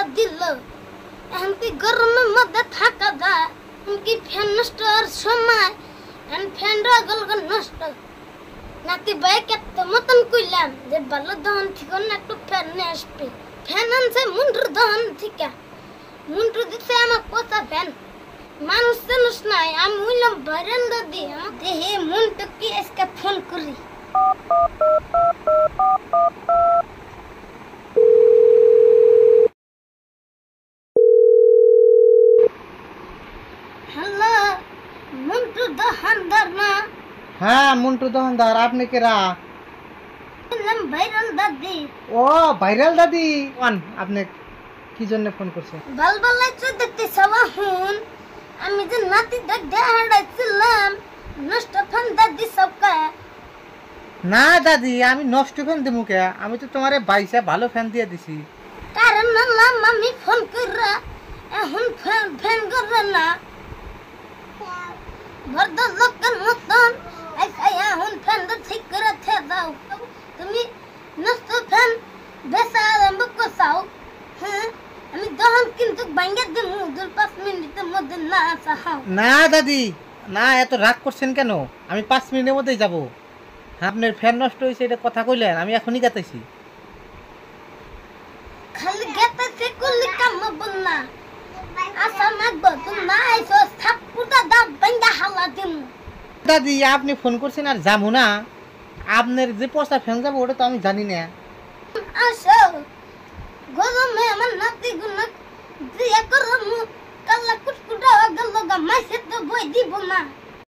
পয়সা দিল, এখন কি গরমের মধ্যে থাকা যায়? কি ফ্যান নষ্ট হওয়ার সময় ফ্যান গল নষ্ট নাতি ভাই কেত মতন কইলাম যে ভালো দহন ঠিক না, একটু ফ্যান নিয়ে আসবে। ফ্যান আনছে মুন্ডুর দহন থেকে, মুন্ডু দিচ্ছে আমার পোষা ফ্যান। মানুষ জানুস নাই, আমি উইলাম বারান্দা দিয়ে আমাকে হে মুন্ডু কি আজকে ফোন করি। হ্যালো, মুন্টু দোকানদার না? হ্যাঁ মুন্টু দোকানদার, আপনি কেরা? ভাইরাল দাদি। ও ভাইরাল দাদি, আপনি কি জন্য ফোন করছেন? বালবালাই চোদ্দতে সওয়া হুন, আমি যে নাতি দেখাড়াইছিলাম নষ্ট ফোন দাদি সবকা। না দাদি, আমি নষ্ট ফ্যান দেবো কে? আমি তো তোমারে বাইসা ভালো ফ্যান দিয়ে দিছি। কারণ নাম আমি ফোন কইরা এখন ফ্যান করে না ভর্দ লোকের মতন এখন ফ্যান ঠিক করে থে দাও। তুমি নষ্ট ফ্যান বেচা আরম্ভ করছাও। হ্যাঁ, আমি দহন কিন্তু ভাঙ্গে দেবো 2-5 মিনিটের মধ্যে না চাহাও। না দাদি না, এত রাগ করছেন কেন? আমি 5 মিনিটের মধ্যেই যাব। আপনার ফ্যান নষ্ট হয়েছে এটা কথা কইলেন, আমি এখনই গাতাইছি। খালি গেতেছে করলে কাম হবো না। আশা মাগবো তুমি না আইসো থাপ্পুটা দাও ভাঙ্গা হালা দিমু। দাদি আপনি ফোন করছেন আর যাবো না? আপনার যে পয়সা ফ্যান যাবো ওটা তো আমি জানি না। আসো গরমে আমার নাতি গুনা দিয়া করমু কালা কুটকুটা গেল গা মাসে তো বই দিব না।